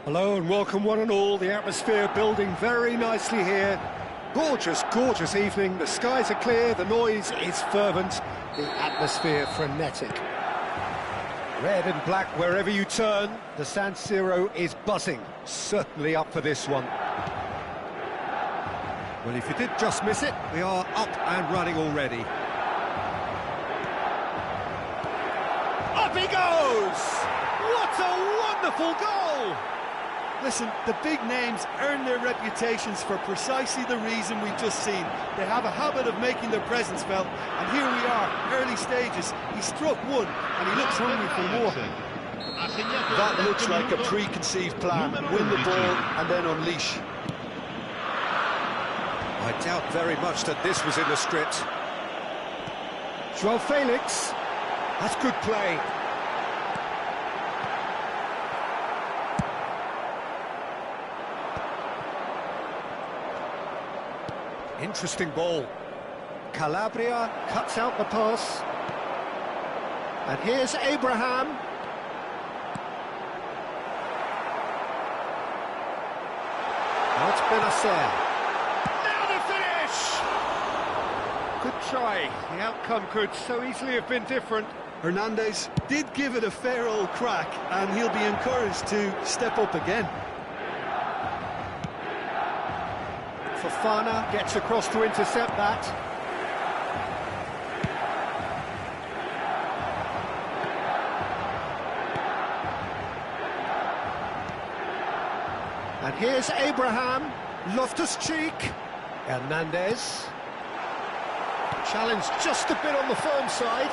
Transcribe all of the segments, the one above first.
Hello and welcome one and all. The atmosphere building very nicely here. Gorgeous, gorgeous evening. The skies are clear, the noise is fervent, the atmosphere frenetic. Red and black wherever you turn, the San Siro is buzzing. Certainly up for this one. Well, if you did just miss it, we are up and running already. Up he goes! What a wonderful goal! Listen, the big names earn their reputations for precisely the reason we've just seen. They have a habit of making their presence felt, and here we are, early stages. He struck one, and he looks hungry for more. That looks like a preconceived plan. Win the ball, and then unleash. I doubt very much that this was in the script. João Felix, that's good play. Interesting ball. Calabria cuts out the pass. And here's Abraham. Now it's Benacer. Now the finish! Good try. The outcome could so easily have been different. Hernandez did give it a fair old crack, and he'll be encouraged to step up again. Fofana gets across to intercept that. And here's Abraham, Loftus-Cheek, Hernandez. Challenge just a bit on the firm side.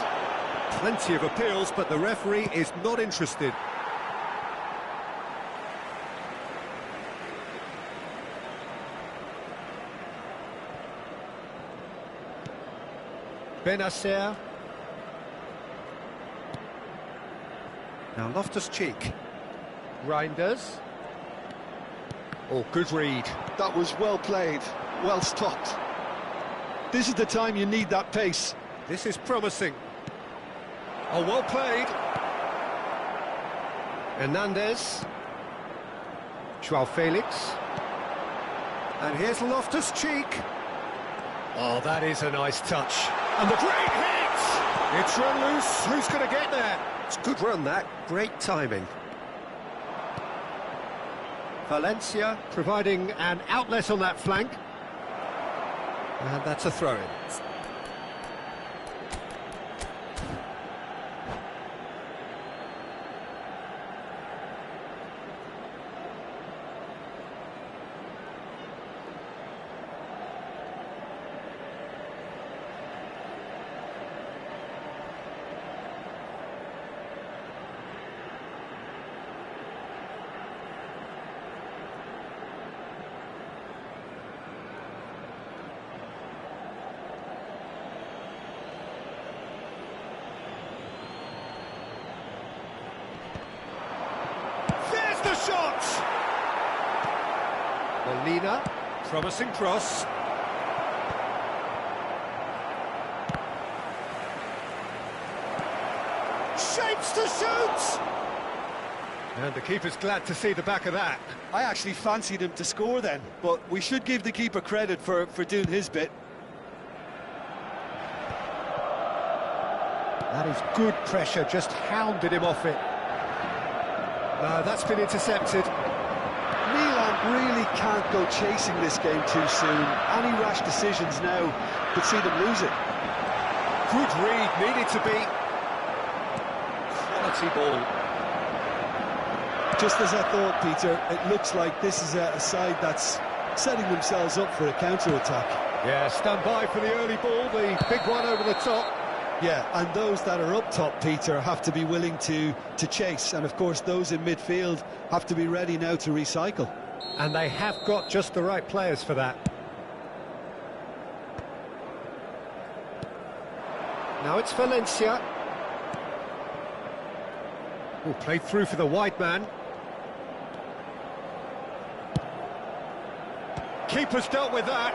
Plenty of appeals, but the referee is not interested. Benacer. Now Loftus-Cheek. Reinders. Oh, good read. That was well played, well stopped. This is the time you need that pace. This is promising. Oh, well played. Hernandez. João Felix. And here's Loftus-Cheek. Oh, that is a nice touch. And the great hit! It's run loose. Who's going to get there? It's a good run, that. Great timing. Valencia providing an outlet on that flank. And that's a throw-in. Shot! Molina, promising cross. Shapes to shoot! And the keeper's glad to see the back of that. I actually fancied him to score then, but we should give the keeper credit for doing his bit. That is good pressure, just hounded him off it. No, that's been intercepted. Milan really can't go chasing this game too soon. Any rash decisions now could see them lose it. Good read, needed to be. Quality ball. Just as I thought, Peter, it looks like this is a side that's setting themselves up for a counter-attack. Yeah, stand by for the early ball, the big one over the top. Yeah, and those that are up top, Peter, have to be willing to chase. And, of course, those in midfield have to be ready now to recycle. And they have got just the right players for that. Now it's Valencia. Oh, played through for the wide man. Keeper's dealt with that.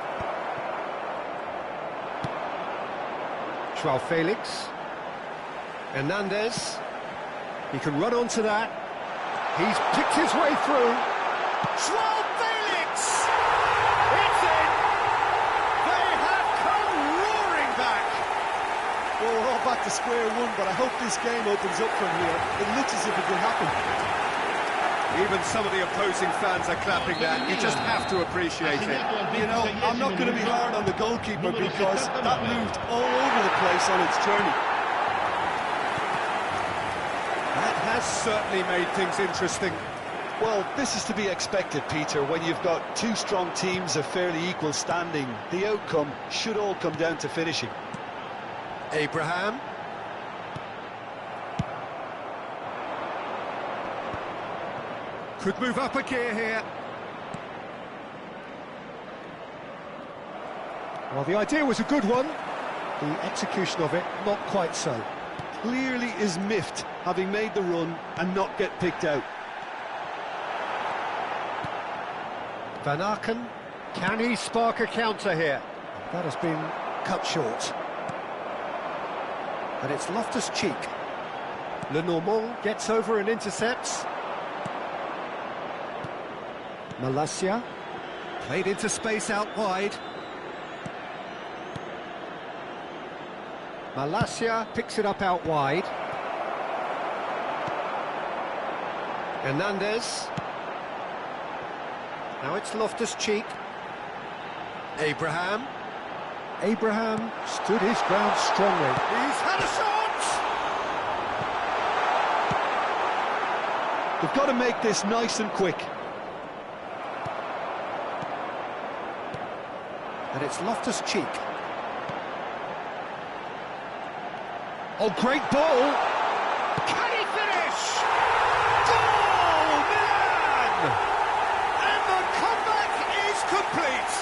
João Felix. Hernandez. He can run onto that. He's picked his way through. Joao Felix! It's in! They have come roaring back! Well, we're all back to square one, but I hope this game opens up from here. It looks as if it will happen. Even some of the opposing fans are clapping that. You just have to appreciate it. You know, I'm not going to be hard on the goalkeeper because that moved all over the place on its journey. That has certainly made things interesting. Well, this is to be expected, Peter. When you've got two strong teams of fairly equal standing, the outcome should all come down to finishing. Abraham. Could move up a gear here. Well, the idea was a good one. The execution of it, not quite so. Clearly is miffed, having made the run and not get picked out. Van Aken, can he spark a counter here? That has been cut short. And it's Loftus-Cheek. Lenormand gets over and intercepts. Malacia, played into space out wide. Malacia picks it up out wide. Hernandez. Now it's Loftus-Cheek. Abraham. Abraham stood his ground strongly. He's had a shot! They've got to make this nice and quick. And it's Loftus-Cheek. Oh, great ball! Can he finish? Goal! Milan! And the comeback is complete!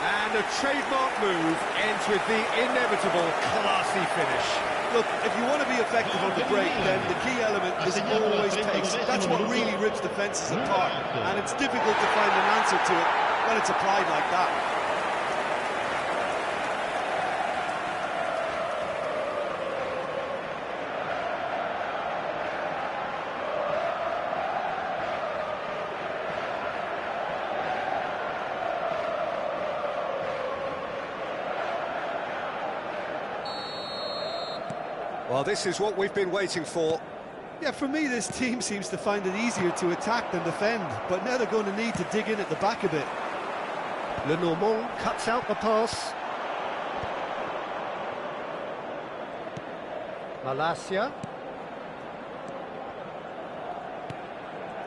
And a trademark move ends with the inevitable classy finish. Look, if you want to be effective on the break, then the key element is always pace. That's what really rips defences apart, and it's difficult to find an answer to it when it's applied like that. Well, this is what we've been waiting for. Yeah, for me, this team seems to find it easier to attack than defend, but now they're going to need to dig in at the back a bit. Lenormand cuts out the pass. Malacia.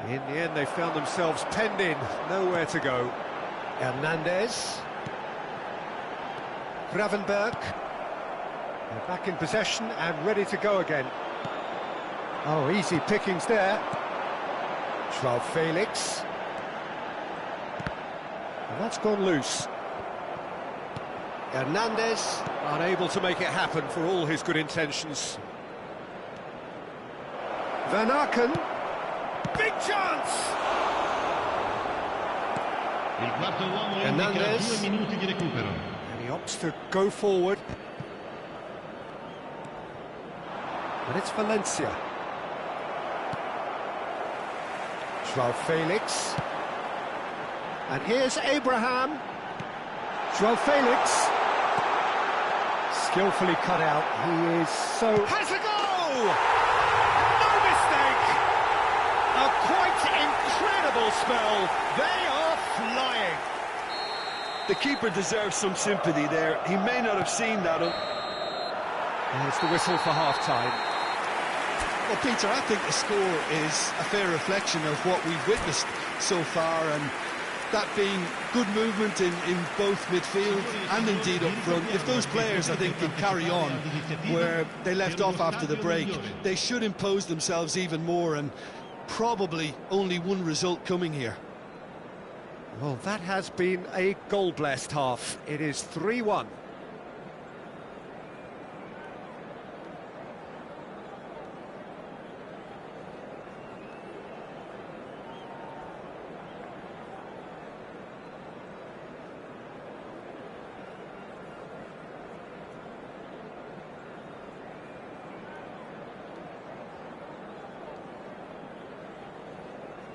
In the end, they found themselves penned in, nowhere to go. Hernandez. Gravenberg. They're back in possession and ready to go again. Oh, easy pickings there. Joao Felix. And that's gone loose. Hernandez, unable to make it happen for all his good intentions. Van Aken. Big chance! Hernandez. And he opts to go forward. And it's Valencia. Joao Felix. And here's Abraham. Joao Felix. Skillfully cut out. He is so... Has a goal! No mistake! A quite incredible spell. They are flying. The keeper deserves some sympathy there. He may not have seen that. There's the whistle for half-time. Well, Peter, I think the score is a fair reflection of what we've witnessed so far, and that being good movement in both midfield and indeed up front. If those players, I think, can carry on where they left off after the break, they should impose themselves even more, and probably only one result coming here. Well, that has been a goal-blessed half. It is 3-1.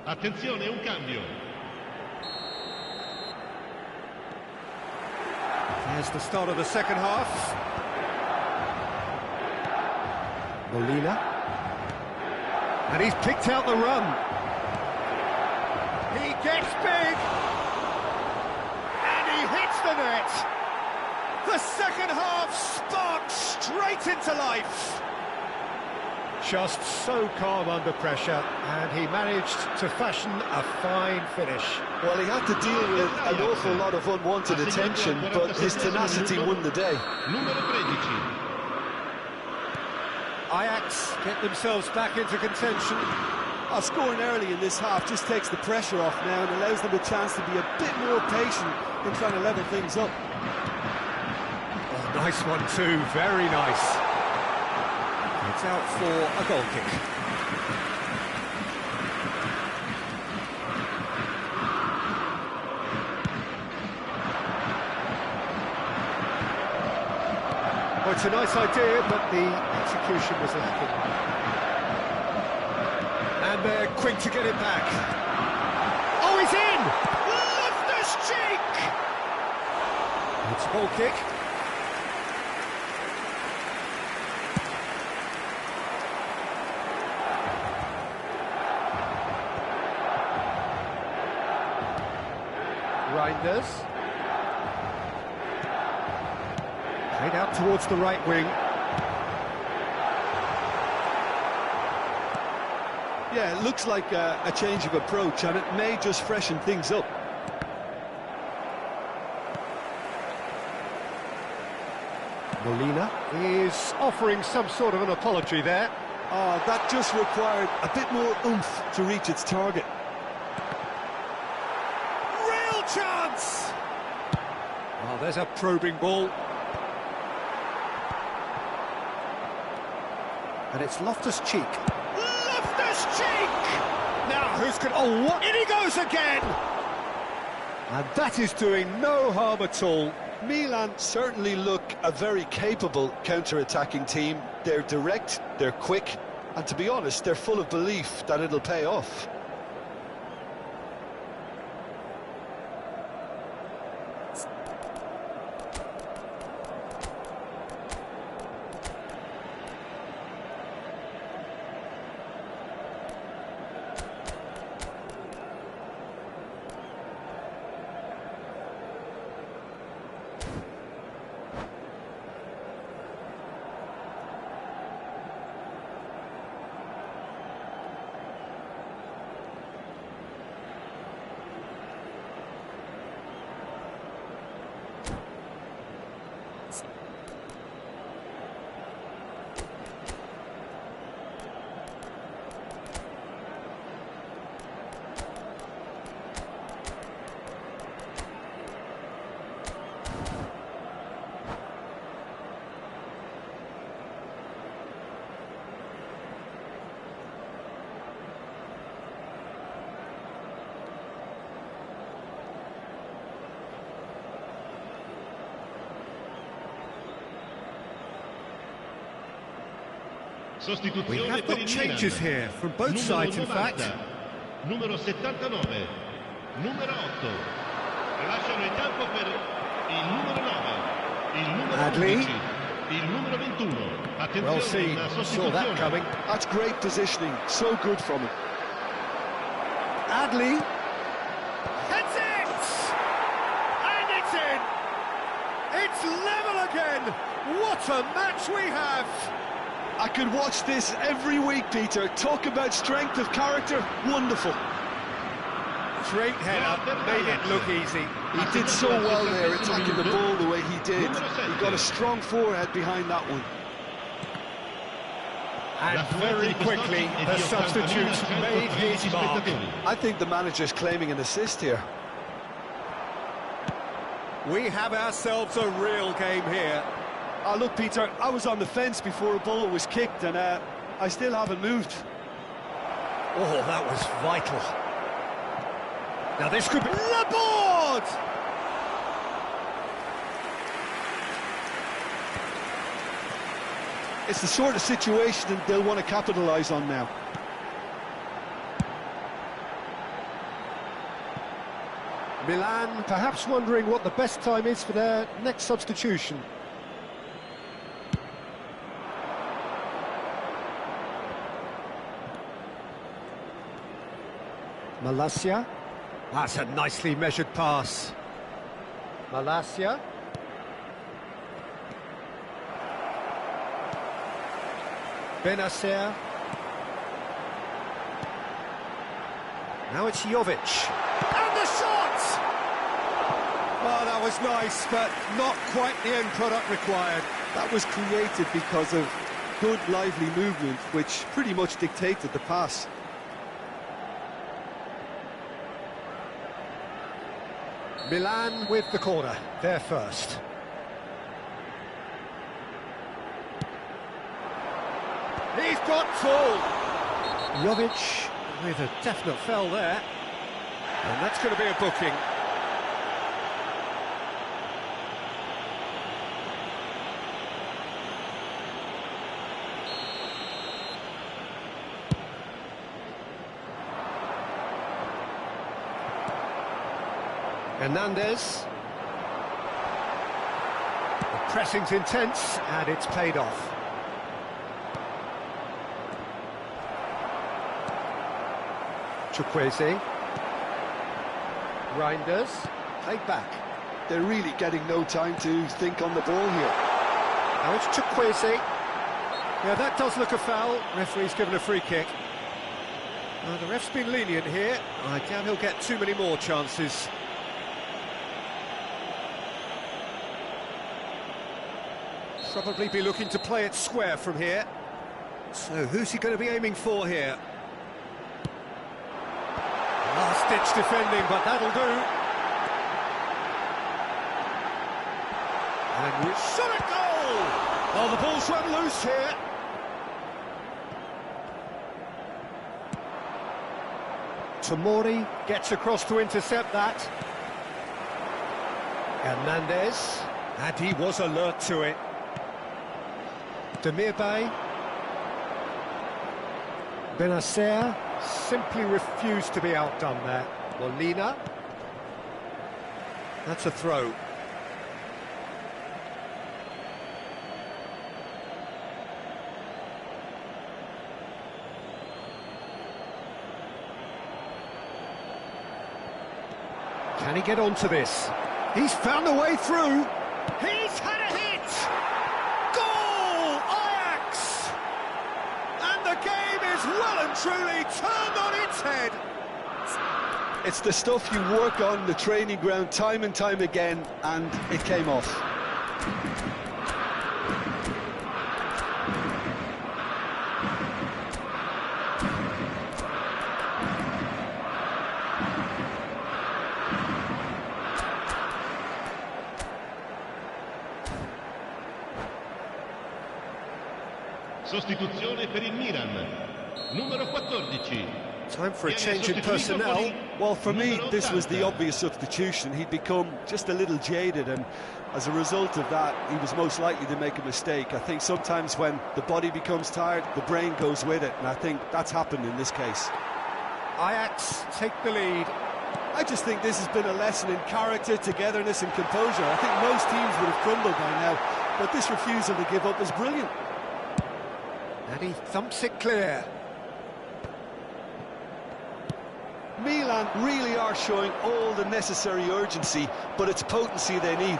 Attenzione, un cambio. There's the start of the second half. Molina. And he's picked out the run. He gets big. And he hits the net. The second half sparks straight into life. Just so calm under pressure, and he managed to fashion a fine finish. Well, he had to deal with an awful lot of unwanted attention, but his tenacity won the day. Numero 13. Ajax get themselves back into contention. Scoring early in this half just takes the pressure off now and allows them a chance to be a bit more patient in trying to level things up. Oh, nice one too, very nice. It's out for a goal kick. Well, it's a nice idea, but the execution was lacking. And they're quick to get it back. Oh, he's in! Loftus-Cheek! It's a goal kick. Reinders. Played out towards the right wing. Yeah, it looks like a change of approach, and it may just freshen things up. Molina is offering some sort of an apology there. Oh, that just required a bit more oomph to reach its target. Real chance! Oh, there's a probing ball. And it's Loftus-Cheek. Loftus-Cheek! Now, who's going to... Oh, what? In he goes again! And that is doing no harm at all. Milan certainly look a very capable counter-attacking team. They're direct, they're quick, and to be honest, they're full of belief that it'll pay off. We have got changes here from both sides, in fact. Numero 79, numero 8. Lasciano il campo per il numero 9, il numero Adli. 11, il numero 21. Well seen, saw that coming. That's great positioning, so good from him. Adli. Heads it! And it's in! It's level again! What a match we have! I could watch this every week, Peter. Talk about strength of character. Wonderful. Great header, made it look easy. He did so well there, attacking the ball the way he did. He got a strong forehead behind that one. And very quickly, the substitute made his mark. I think the manager's claiming an assist here. We have ourselves a real game here. Look, Peter, I was on the fence before a ball was kicked, and I still haven't moved. Oh, that was vital. Now this could be... Laborde! It's the sort of situation that they'll want to capitalise on now. Milan perhaps wondering what the best time is for their next substitution. Malacia. That's a nicely measured pass. Malacia. Benacer. Now it's Jovic. And the shot! Oh, that was nice, but not quite the end product required. That was created because of good, lively movement, which pretty much dictated the pass. Milan with the corner, they're first. He's got full! Jovic with a definite foul there. And that's going to be a booking. Hernandez. The pressing's intense and it's paid off. Chukwueze. Reinders. Played back. They're really getting no time to think on the ball here. Now it's Chukwueze. Yeah, that does look a foul. Referee's given a free kick. The ref's been lenient here. I doubt he'll get too many more chances. Probably be looking to play it square from here. So who's he going to be aiming for here? Last-ditch defending, but that'll do. And we shot a goal! Oh, the ball's run loose here. Tomori gets across to intercept that. Hernandez, and he was alert to it. Demirbay. Benacer simply refused to be outdone there. Molina. That's a throw. Can he get onto this? He's found a way through. He's had a hit! Ajax! And the game is well and truly turned on its head. It's the stuff you work on the training ground time and time again, and it came off. Sostituzione per il Milan, numero 14. Time for a change in personnel. Well, for me, this was the obvious substitution. He'd become just a little jaded, and as a result of that, he was most likely to make a mistake. I think sometimes when the body becomes tired, the brain goes with it, and I think that's happened in this case. Ajax take the lead. I just think this has been a lesson in character, togetherness and composure. I think most teams would have crumbled by now, but this refusal to give up is brilliant. And he thumps it clear. Milan really are showing all the necessary urgency, but it's potency they need.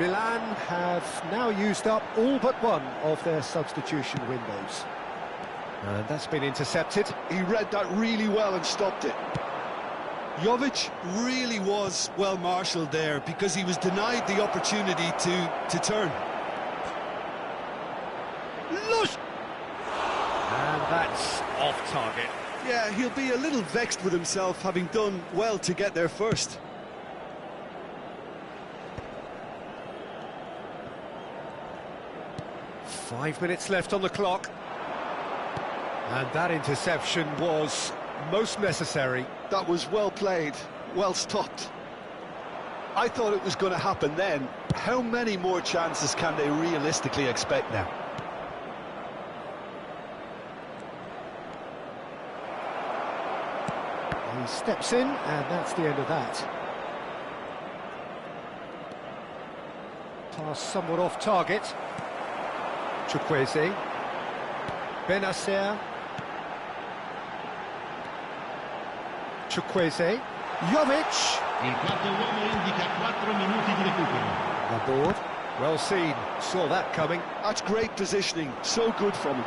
Milan have now used up all but one of their substitution windows. And that's been intercepted. He read that really well and stopped it. Jovic really was well marshalled there because he was denied the opportunity to turn. Lush! And that's off target. Yeah, he'll be a little vexed with himself, having done well to get there first. Five minutes left on the clock. And that interception was most necessary. That was well played, well stopped. I thought it was going to happen then. How many more chances can they realistically expect now? He steps in, and that's the end of that. Pass somewhat off target. Chukwueze. Benacer. Chukwueze. Jovic. Il quarto uomo indica 4 minuti di recupero. The board. Well seen. Saw that coming. That's great positioning. So good from him.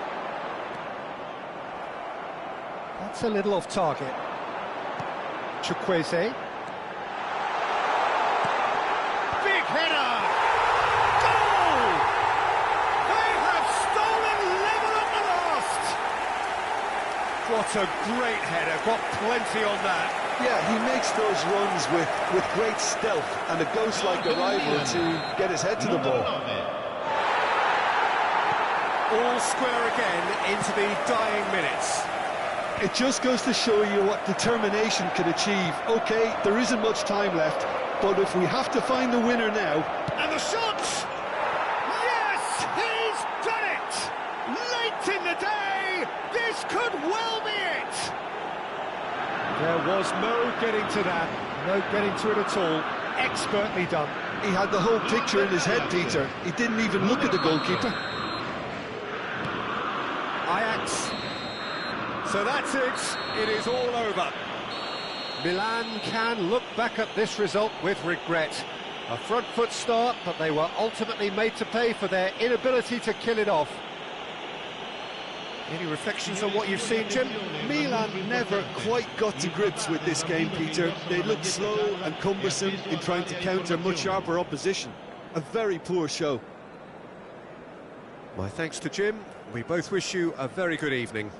That's a little off target. Chukwueze. Big header! Goal! They have stolen level at the last! What a great header, got plenty on that. Yeah, he makes those runs with great stealth and a ghost-like arrival to get his head to the ball. All square again into the dying minutes. It just goes to show you what determination can achieve. OK, there isn't much time left, but if we have to find the winner now... And the shot! Yes, he's done it! Late in the day, this could well be it! There was no getting to that, no getting to it at all. Expertly done. He had the whole picture in his head, Peter. He didn't even look at the goalkeeper. Ajax. So that's it. It is all over. Milan can look back at this result with regret. A front foot start, but they were ultimately made to pay for their inability to kill it off. Any reflections on what you've seen, Jim? Milan never quite got to grips with this game, Peter. They looked slow and cumbersome in trying to counter much sharper opposition. A very poor show. My thanks to Jim. We both wish you a very good evening.